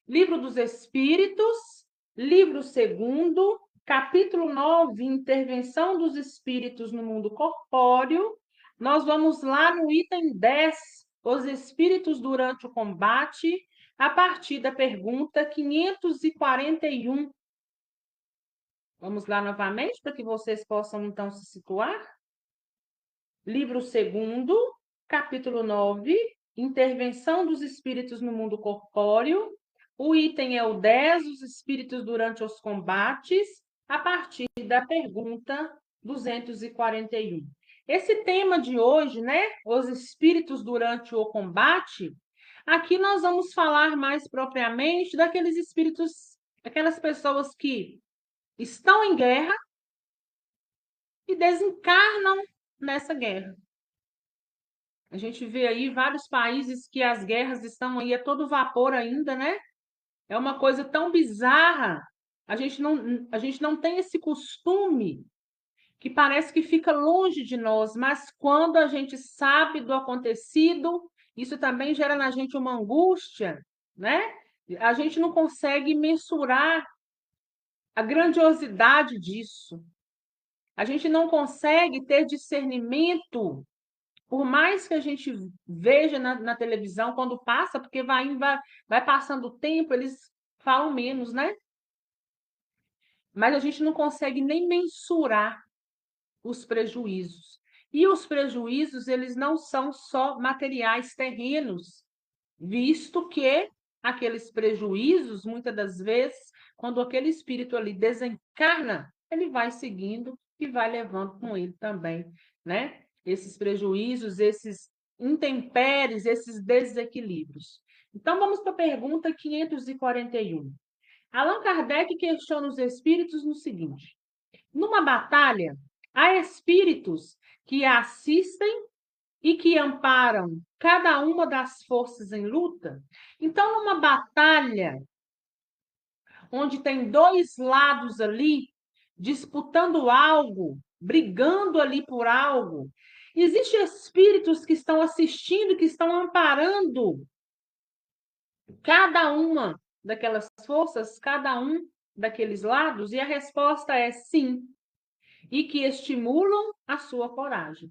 Livro dos Espíritos, livro segundo, capítulo 9, Intervenção dos Espíritos no Mundo Corpóreo. Nós vamos lá no item 10, os Espíritos durante o combate, a partir da pergunta 541. Vamos lá novamente, para que vocês possam, então, se situar. Livro segundo, capítulo 9, Intervenção dos Espíritos no Mundo Corpóreo. O item é o 10, os espíritos durante os combates, a partir da pergunta 241. Esse tema de hoje, né, os espíritos durante o combate, aqui nós vamos falar mais propriamente daqueles espíritos, aquelas pessoas que estão em guerra e desencarnam nessa guerra. A gente vê aí vários países que as guerras estão aí a todo vapor ainda, né? É uma coisa tão bizarra. A gente não tem esse costume que parece que fica longe de nós, mas quando a gente sabe do acontecido, isso também gera na gente uma angústia, né? A gente não consegue mensurar a grandiosidade disso. A gente não consegue ter discernimento, por mais que a gente veja na televisão, quando passa, porque vai passando o tempo, eles falam menos, né? Mas a gente não consegue nem mensurar os prejuízos. E os prejuízos, eles não são só materiais terrenos, visto que aqueles prejuízos, muitas das vezes, quando aquele espírito ali desencarna, ele vai seguindo e vai levando com ele também, né? Esses prejuízos, esses intempéries, esses desequilíbrios. Então, vamos para a pergunta 541. Allan Kardec questiona os espíritos no seguinte: numa batalha, há espíritos que assistem e que amparam cada uma das forças em luta. Então, numa batalha onde tem dois lados ali disputando algo, brigando ali por algo, existem espíritos que estão assistindo, que estão amparando cada uma daquelas forças, cada um daqueles lados, e a resposta é sim, e que estimulam a sua coragem.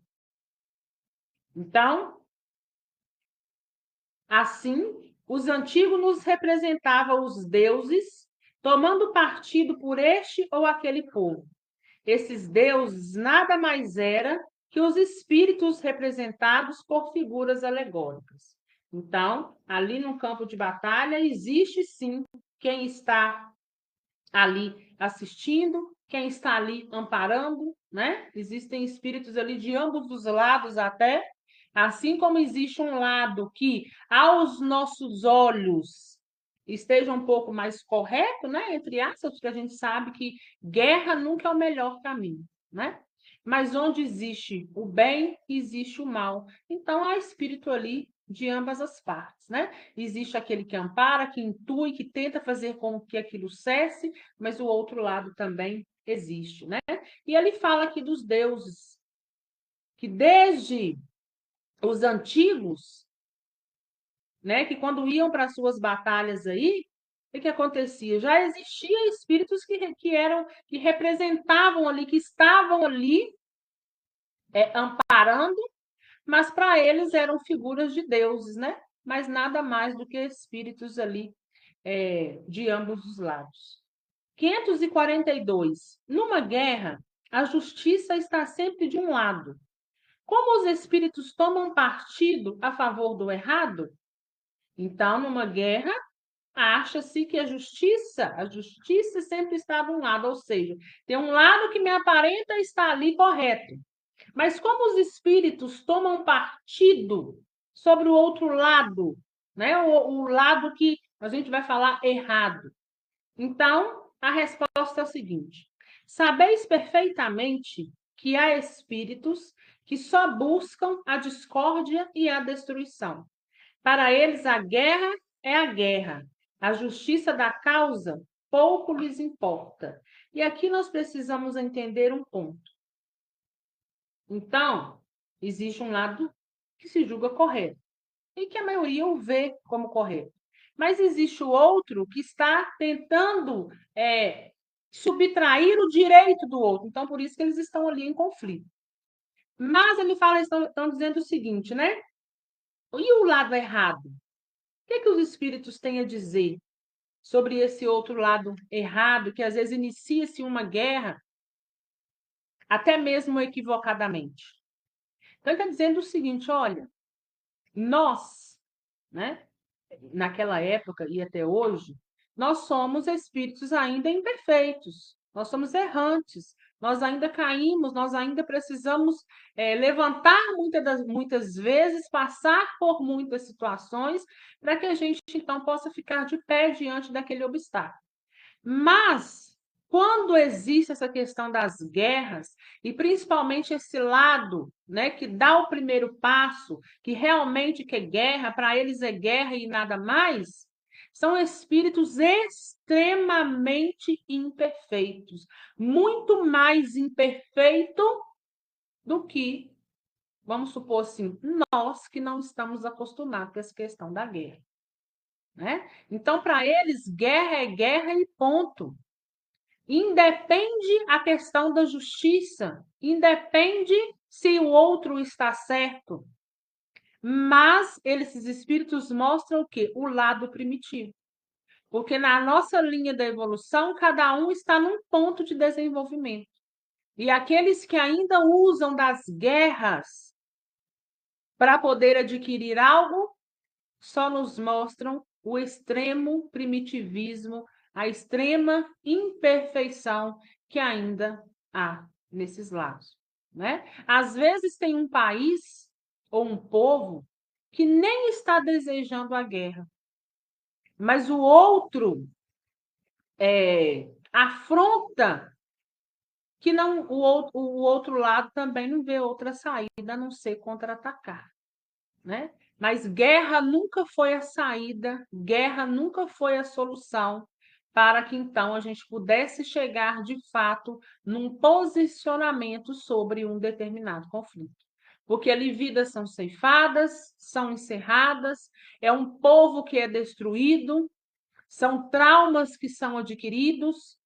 Então, assim, os antigos nos representavam os deuses, tomando partido por este ou aquele povo. Esses deuses nada mais eram que os espíritos representados por figuras alegóricas. Então, ali no campo de batalha, existe sim quem está ali assistindo, quem está ali amparando, né? Existem espíritos ali de ambos os lados até, assim como existe um lado que, aos nossos olhos, esteja um pouco mais correto, né? Entre aspas, porque a gente sabe que guerra nunca é o melhor caminho, né? Mas onde existe o bem, existe o mal. Então, há espírito ali de ambas as partes, né? Existe aquele que ampara, que intui, que tenta fazer com que aquilo cesse, mas o outro lado também existe, né? E ele fala aqui dos deuses, que desde os antigos, né, que quando iam para as suas batalhas aí, o que acontecia? Já existia espíritos que representavam ali, que estavam ali amparando, mas para eles eram figuras de deuses, né? Mas nada mais do que espíritos ali de ambos os lados. 542. Numa guerra, a justiça está sempre de um lado. Como os espíritos tomam partido a favor do errado, então, numa guerra, acha-se que a justiça sempre está de um lado, ou seja, tem um lado que me aparenta estar ali correto. Mas como os espíritos tomam partido sobre o outro lado, né? O lado que a gente vai falar errado. Então, a resposta é a seguinte: sabeis perfeitamente que há espíritos que só buscam a discórdia e a destruição. Para eles, a guerra é a guerra. A justiça da causa pouco lhes importa. E aqui nós precisamos entender um ponto. Então, existe um lado que se julga correto e que a maioria o vê como correto. mas existe o outro que está tentando subtrair o direito do outro. Então, por isso que eles estão ali em conflito. Mas ele fala, estão dizendo o seguinte, né? E o lado errado? O que os espíritos têm a dizer sobre esse outro lado errado, que às vezes inicia-se uma guerra, até mesmo equivocadamente? Então, ele está dizendo o seguinte: olha, nós, né, naquela época e até hoje, nós somos espíritos ainda imperfeitos, nós somos errantes, nós ainda caímos, nós ainda precisamos levantar muitas vezes, passar por muitas situações, para que a gente então possa ficar de pé diante daquele obstáculo. Mas, quando existe essa questão das guerras, e principalmente esse lado, né, que dá o primeiro passo, que realmente quer guerra, para eles é guerra e nada mais, são espíritos extremamente imperfeitos, muito mais imperfeito do que, vamos supor assim, nós que não estamos acostumados com essa questão da guerra, né? Então, para eles, guerra é guerra e ponto. Independe a questão da justiça, independe se o outro está certo, mas esses espíritos mostram o quê? O lado primitivo. Porque na nossa linha da evolução, cada um está num ponto de desenvolvimento. E aqueles que ainda usam das guerras para poder adquirir algo, só nos mostram o extremo primitivismo, a extrema imperfeição que ainda há nesses lados, né? Às vezes tem um país ou um povo que nem está desejando a guerra, mas o outro afronta que não o outro lado também não vê outra saída a não ser contra-atacar, né? Mas guerra nunca foi a saída, guerra nunca foi a solução para que então a gente pudesse chegar de fato num posicionamento sobre um determinado conflito. Porque ali vidas são ceifadas, são encerradas, é um povo que é destruído, são traumas que são adquiridos,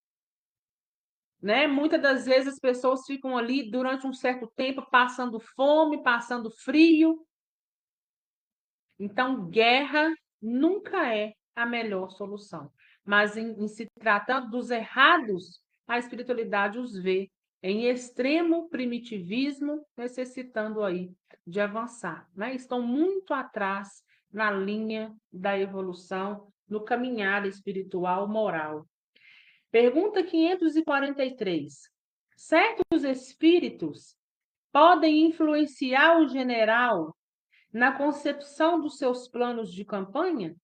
né? Muitas das vezes as pessoas ficam ali durante um certo tempo passando fome, passando frio. Então, guerra nunca é a melhor solução. Mas em se tratando dos errados, a espiritualidade os vê em extremo primitivismo, necessitando aí de avançar, né? Estão muito atrás na linha da evolução, no caminhar espiritual moral. Pergunta 543. Certos espíritos podem influenciar o general na concepção dos seus planos de campanha?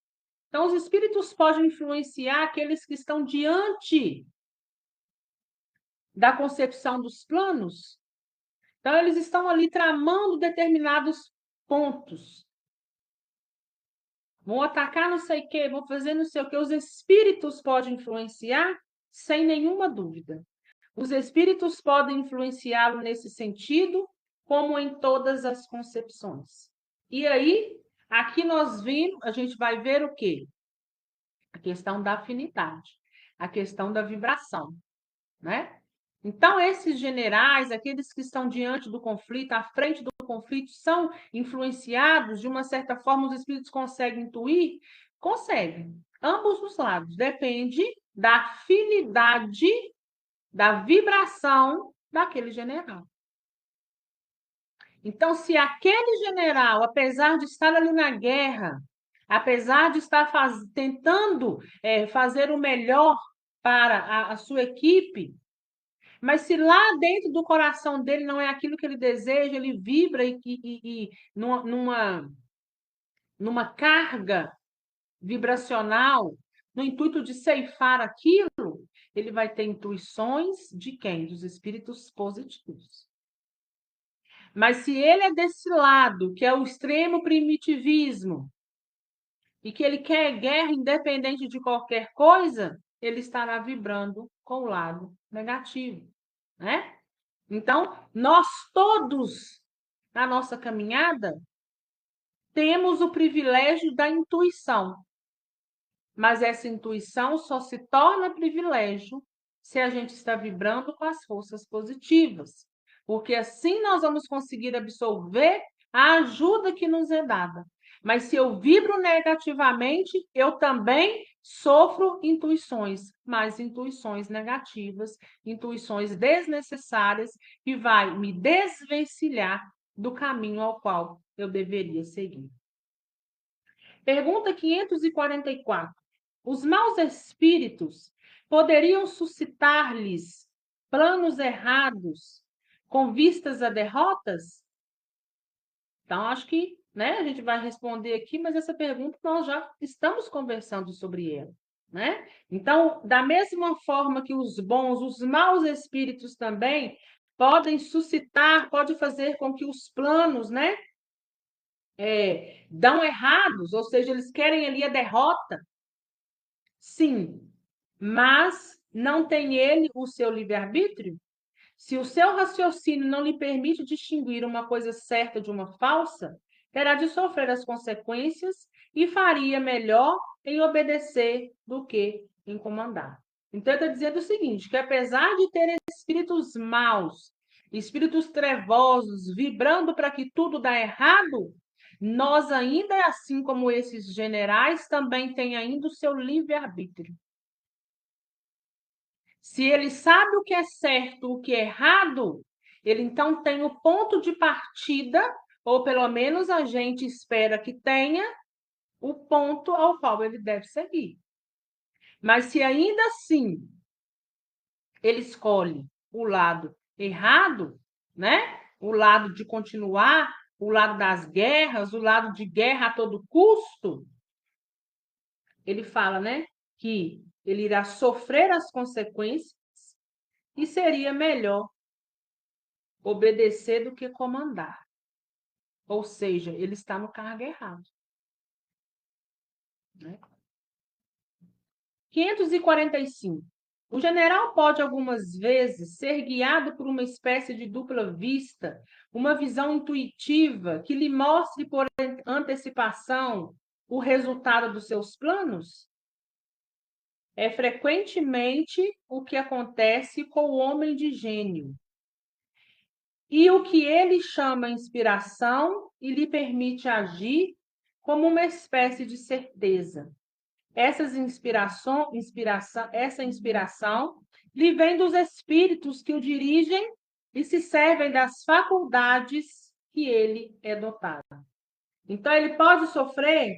Então, os espíritos podem influenciar aqueles que estão diante da concepção dos planos? Então, eles estão ali tramando determinados pontos. Vão atacar não sei o quê, vão fazer não sei o quê. Os espíritos podem influenciar sem nenhuma dúvida. Os espíritos podem influenciá-lo nesse sentido, como em todas as concepções. E aí, aqui nós vimos, a gente vai ver o quê? A questão da afinidade, a questão da vibração, né? Então, esses generais, aqueles que estão diante do conflito, à frente do conflito, são influenciados, de uma certa forma, os espíritos conseguem intuir? Conseguem. Ambos os lados. Depende da afinidade, da vibração daquele general. Então, se aquele general, apesar de estar ali na guerra, apesar de estar tentando fazer o melhor para a sua equipe, mas se lá dentro do coração dele não é aquilo que ele deseja, ele vibra e numa carga vibracional, no intuito de ceifar aquilo, ele vai ter intuições de quem? Dos espíritos positivos. Mas se ele é desse lado, que é o extremo primitivismo, e que ele quer guerra independente de qualquer coisa, ele estará vibrando com o lado negativo, né? Então, nós todos, na nossa caminhada, temos o privilégio da intuição. mas essa intuição só se torna privilégio se a gente está vibrando com as forças positivas, porque assim nós vamos conseguir absorver a ajuda que nos é dada. Mas se eu vibro negativamente, eu também sofro intuições, mas intuições negativas, intuições desnecessárias, que vai me desvencilhar do caminho ao qual eu deveria seguir. Pergunta 544. Os maus espíritos poderiam suscitar-lhes planos errados com vistas a derrotas? Então, acho que, né, a gente vai responder aqui, mas essa pergunta nós já estamos conversando sobre ela, né? Então, da mesma forma que os bons, os maus espíritos também podem suscitar, pode fazer com que os planos, né, dão errados, ou seja, eles querem ali a derrota. Sim, mas não tem ele o seu livre-arbítrio? Se o seu raciocínio não lhe permite distinguir uma coisa certa de uma falsa, terá de sofrer as consequências e faria melhor em obedecer do que em comandar. Então, ele está dizendo o seguinte, que apesar de ter espíritos maus, espíritos trevosos, vibrando para que tudo dá errado, nós ainda, assim como esses generais, também tem ainda o seu livre-arbítrio. Se ele sabe o que é certo, o que é errado, ele então tem o ponto de partida, ou pelo menos a gente espera que tenha, o ponto ao qual ele deve seguir. Mas se ainda assim ele escolhe o lado errado, né? O lado de continuar, o lado das guerras, o lado de guerra a todo custo, ele fala, né, que ele irá sofrer as consequências e seria melhor obedecer do que comandar. Ou seja, ele está no cargo errado. Né? 545. O general pode, algumas vezes, ser guiado por uma espécie de dupla vista, uma visão intuitiva que lhe mostre por antecipação o resultado dos seus planos? É frequentemente o que acontece com o homem de gênio. E o que ele chama inspiração e lhe permite agir como uma espécie de certeza. Essa inspiração lhe vem dos espíritos que o dirigem e se servem das faculdades que ele é dotado. Então, ele pode sofrer,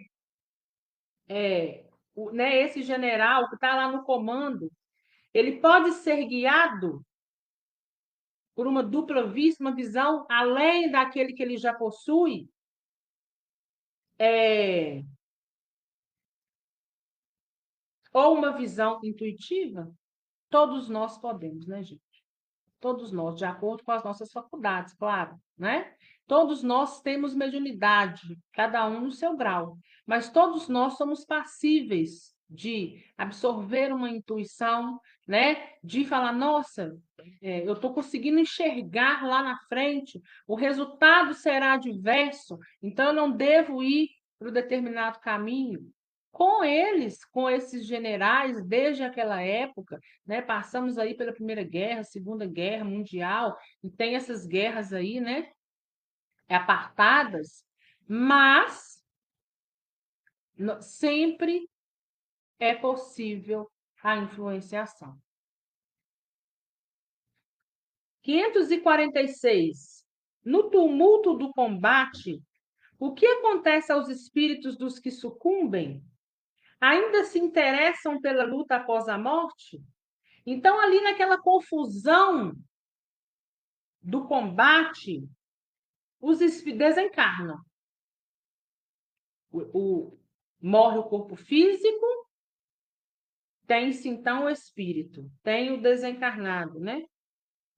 né, esse general que está lá no comando, ele pode ser guiado por uma dupla vista, uma visão além daquele que ele já possui, ou uma visão intuitiva, todos nós podemos, né, gente? Todos nós, de acordo com as nossas faculdades, claro, né? Todos nós temos mediunidade, cada um no seu grau, mas todos nós somos passíveis de absorver uma intuição, né? De falar, nossa, eu estou conseguindo enxergar lá na frente, o resultado será adverso, então eu não devo ir para um determinado caminho. Com eles, com esses generais, desde aquela época, né, passamos aí pela Primeira Guerra, Segunda Guerra Mundial, e tem essas guerras aí, né, apartadas, mas sempre é possível a influenciação. 546. No tumulto do combate, o que acontece aos espíritos dos que sucumbem? Ainda se interessam pela luta após a morte? Então, ali naquela confusão do combate, os desencarnam. Morre o corpo físico, tem-se então o espírito, tem o desencarnado, né?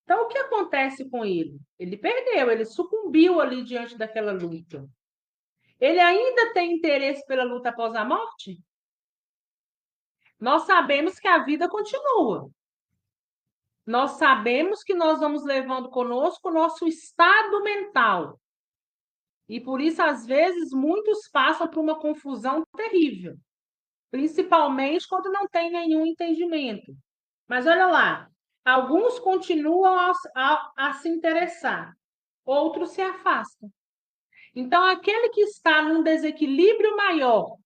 Então, o que acontece com ele? Ele perdeu, ele sucumbiu ali diante daquela luta. Ele ainda tem interesse pela luta após a morte? Nós sabemos que a vida continua. Nós sabemos que nós vamos levando conosco o nosso estado mental. E por isso, às vezes, muitos passam por uma confusão terrível. principalmente quando não tem nenhum entendimento. Mas olha lá, alguns continuam a se interessar, outros se afastam. Então, aquele que está num desequilíbrio maior,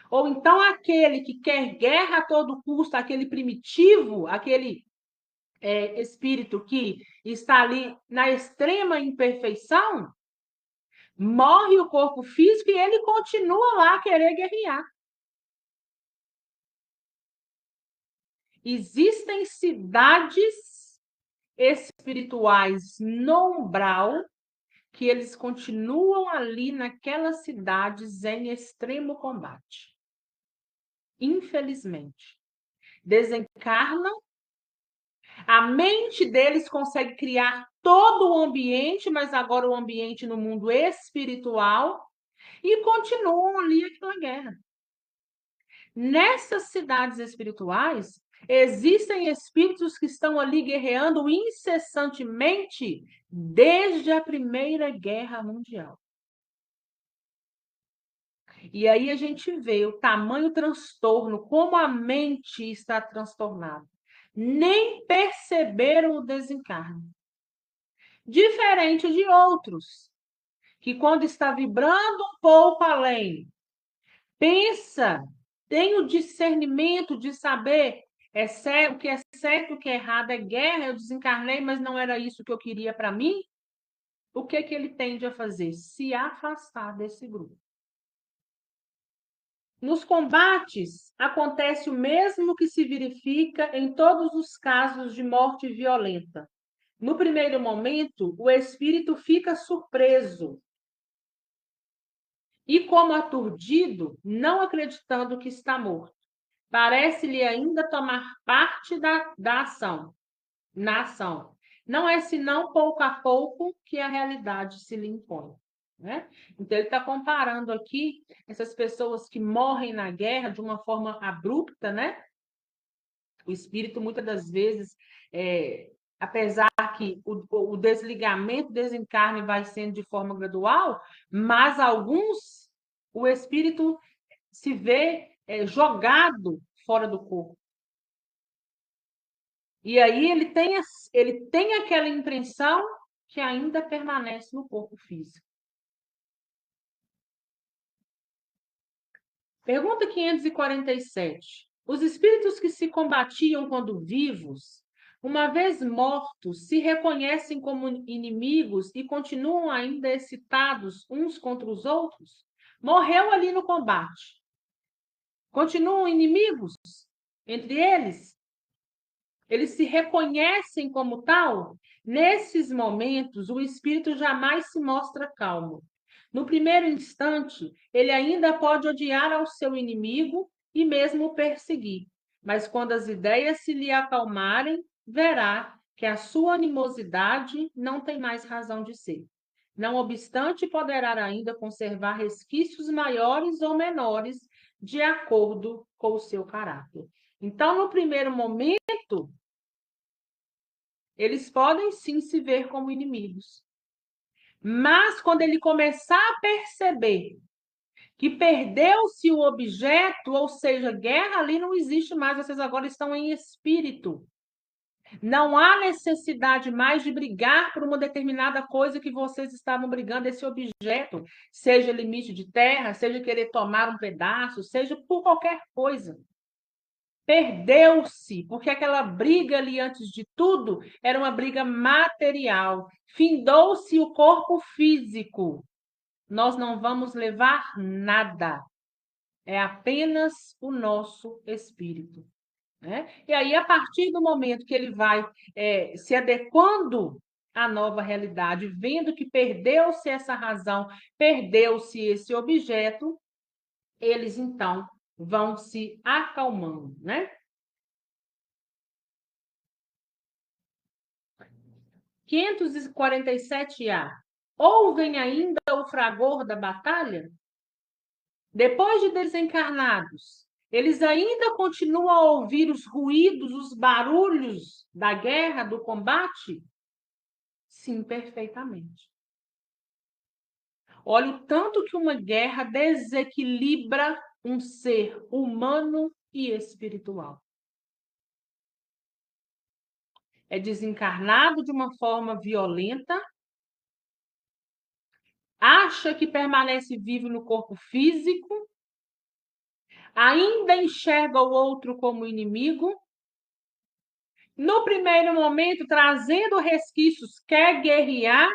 ou então aquele que quer guerra a todo custo, aquele primitivo, aquele espírito que está ali na extrema imperfeição, morre o corpo físico e ele continua lá a querer guerrear. Existem cidades espirituais no umbral que eles continuam ali naquelas cidades em extremo combate. Infelizmente. Desencarnam, a mente deles consegue criar todo o ambiente, mas agora o ambiente no mundo espiritual, e continuam ali aquela guerra. Nessas cidades espirituais, existem espíritos que estão ali guerreando incessantemente desde a Primeira Guerra Mundial. E aí a gente vê o tamanho transtorno, como a mente está transtornada. Nem perceberam o desencarne. Diferente de outros, que quando está vibrando um pouco além, pensa, tem o discernimento de saber o que é certo, o que é errado, é guerra, eu desencarnei, mas não era isso que eu queria para mim. O que ele tende a fazer? Se afastar desse grupo. Nos combates, acontece o mesmo que se verifica em todos os casos de morte violenta. No primeiro momento, o espírito fica surpreso e, como aturdido, não acreditando que está morto. Parece-lhe ainda tomar parte da ação, na ação. Não é senão pouco a pouco que a realidade se lhe impõe. Né? Então, ele está comparando aqui essas pessoas que morrem na guerra de uma forma abrupta, né? O espírito, muitas das vezes, apesar que o desligamento, o desencarne vai sendo de forma gradual, mas alguns, o espírito se vê jogado fora do corpo. E aí ele tem aquela impressão que ainda permanece no corpo físico. Pergunta 547. Os espíritos que se combatiam quando vivos, uma vez mortos, se reconhecem como inimigos e continuam ainda excitados uns contra os outros? Morreu ali no combate. Continuam inimigos entre eles? Eles se reconhecem como tal? Nesses momentos, o espírito jamais se mostra calmo. No primeiro instante, ele ainda pode odiar ao seu inimigo e mesmo perseguir. Mas quando as ideias se lhe acalmarem, verá que a sua animosidade não tem mais razão de ser. Não obstante, poderá ainda conservar resquícios maiores ou menores de acordo com o seu caráter. Então, no primeiro momento, eles podem sim se ver como inimigos. Mas quando ele começar a perceber que perdeu-se o objeto, ou seja, guerra ali não existe mais, vocês agora estão em espírito. Não há necessidade mais de brigar por uma determinada coisa que vocês estavam brigando, esse objeto, seja limite de terra, seja querer tomar um pedaço, seja por qualquer coisa. Perdeu-se, porque aquela briga ali, antes de tudo, era uma briga material. Findou-se o corpo físico. Nós não vamos levar nada. É apenas o nosso espírito. Né? E aí, a partir do momento que ele vai se adequando à nova realidade, vendo que perdeu-se essa razão, perdeu-se esse objeto, eles então vão se acalmando, né? 547A. Ouvem ainda o fragor da batalha? Depois de desencarnados, eles ainda continuam a ouvir os ruídos, os barulhos da guerra, do combate? Sim, perfeitamente. Olha o tanto que uma guerra desequilibra um ser humano e espiritual. É desencarnado de uma forma violenta, acha que permanece vivo no corpo físico, ainda enxerga o outro como inimigo. No primeiro momento, trazendo resquícios, quer guerrear,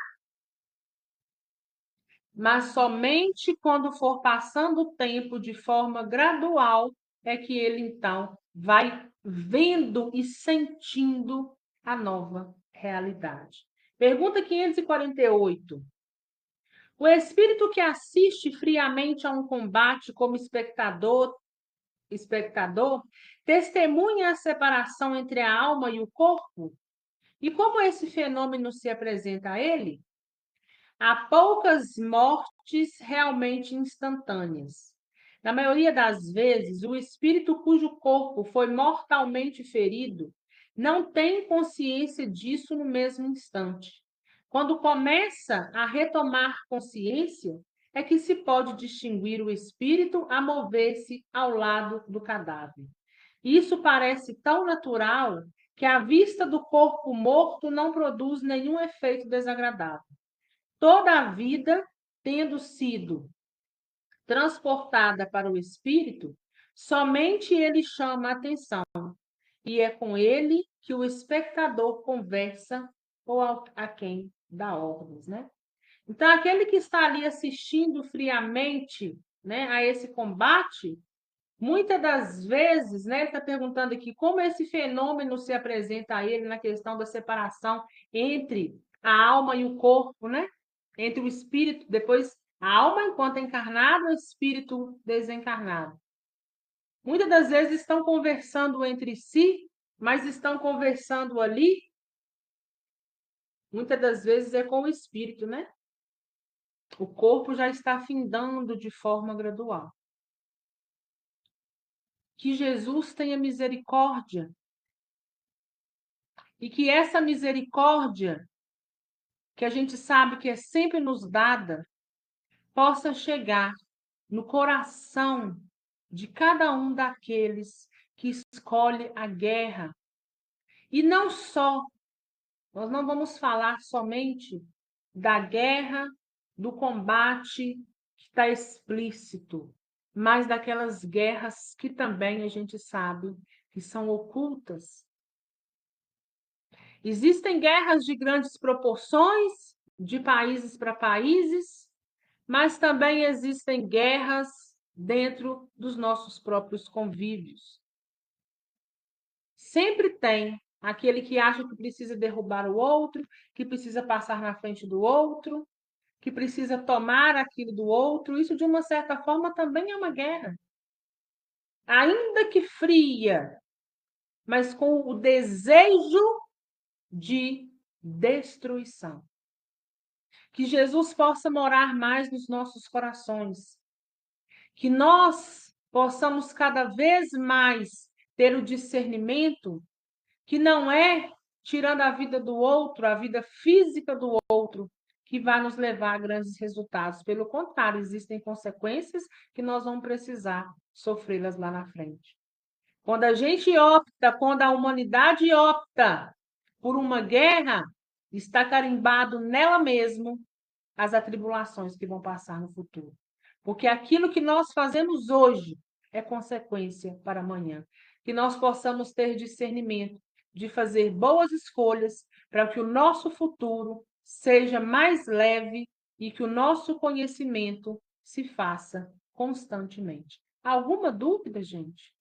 mas somente quando for passando o tempo de forma gradual é que ele então vai vendo e sentindo a nova realidade. Pergunta 548. O espírito que assiste friamente a um combate como espectador, testemunha a separação entre a alma e o corpo? E como esse fenômeno se apresenta a ele? Há poucas mortes realmente instantâneas. Na maioria das vezes, o espírito cujo corpo foi mortalmente ferido não tem consciência disso no mesmo instante. Quando começa a retomar consciência, é que se pode distinguir o espírito a mover-se ao lado do cadáver. Isso parece tão natural que a vista do corpo morto não produz nenhum efeito desagradável. Toda a vida, tendo sido transportada para o espírito, somente ele chama a atenção, e é com ele que o espectador conversa ou a quem dá ordens, né? Então, aquele que está ali assistindo friamente, né, a esse combate, muitas das vezes, né, ele está perguntando aqui como esse fenômeno se apresenta a ele na questão da separação entre a alma e o corpo, né? Entre o espírito, depois a alma enquanto encarnado, o espírito desencarnado. Muitas das vezes estão conversando entre si, mas estão conversando ali, muitas das vezes é com o espírito, né? O corpo já está findando de forma gradual. Que Jesus tenha misericórdia e que essa misericórdia, que a gente sabe que é sempre nos dada, possa chegar no coração de cada um daqueles que escolhe a guerra. E não só, nós não vamos falar somente da guerra, do combate que está explícito, mas daquelas guerras que também a gente sabe que são ocultas. Existem guerras de grandes proporções, de países para países, mas também existem guerras dentro dos nossos próprios convívios. Sempre tem aquele que acha que precisa derrubar o outro, que precisa passar na frente do outro, que precisa tomar aquilo do outro. Isso, de uma certa forma, também é uma guerra. Ainda que fria, mas com o desejo de destruição. Que Jesus possa morar mais nos nossos corações. Que nós possamos cada vez mais ter o discernimento que não é tirando a vida do outro, a vida física do outro, que vai nos levar a grandes resultados. Pelo contrário, existem consequências que nós vamos precisar sofrê-las lá na frente. Quando a gente opta, quando a humanidade opta por uma guerra, está carimbado nela mesmo as atribulações que vão passar no futuro. Porque aquilo que nós fazemos hoje é consequência para amanhã. Que nós possamos ter discernimento de fazer boas escolhas para que o nosso futuro seja mais leve e que o nosso conhecimento se faça constantemente. Alguma dúvida, gente?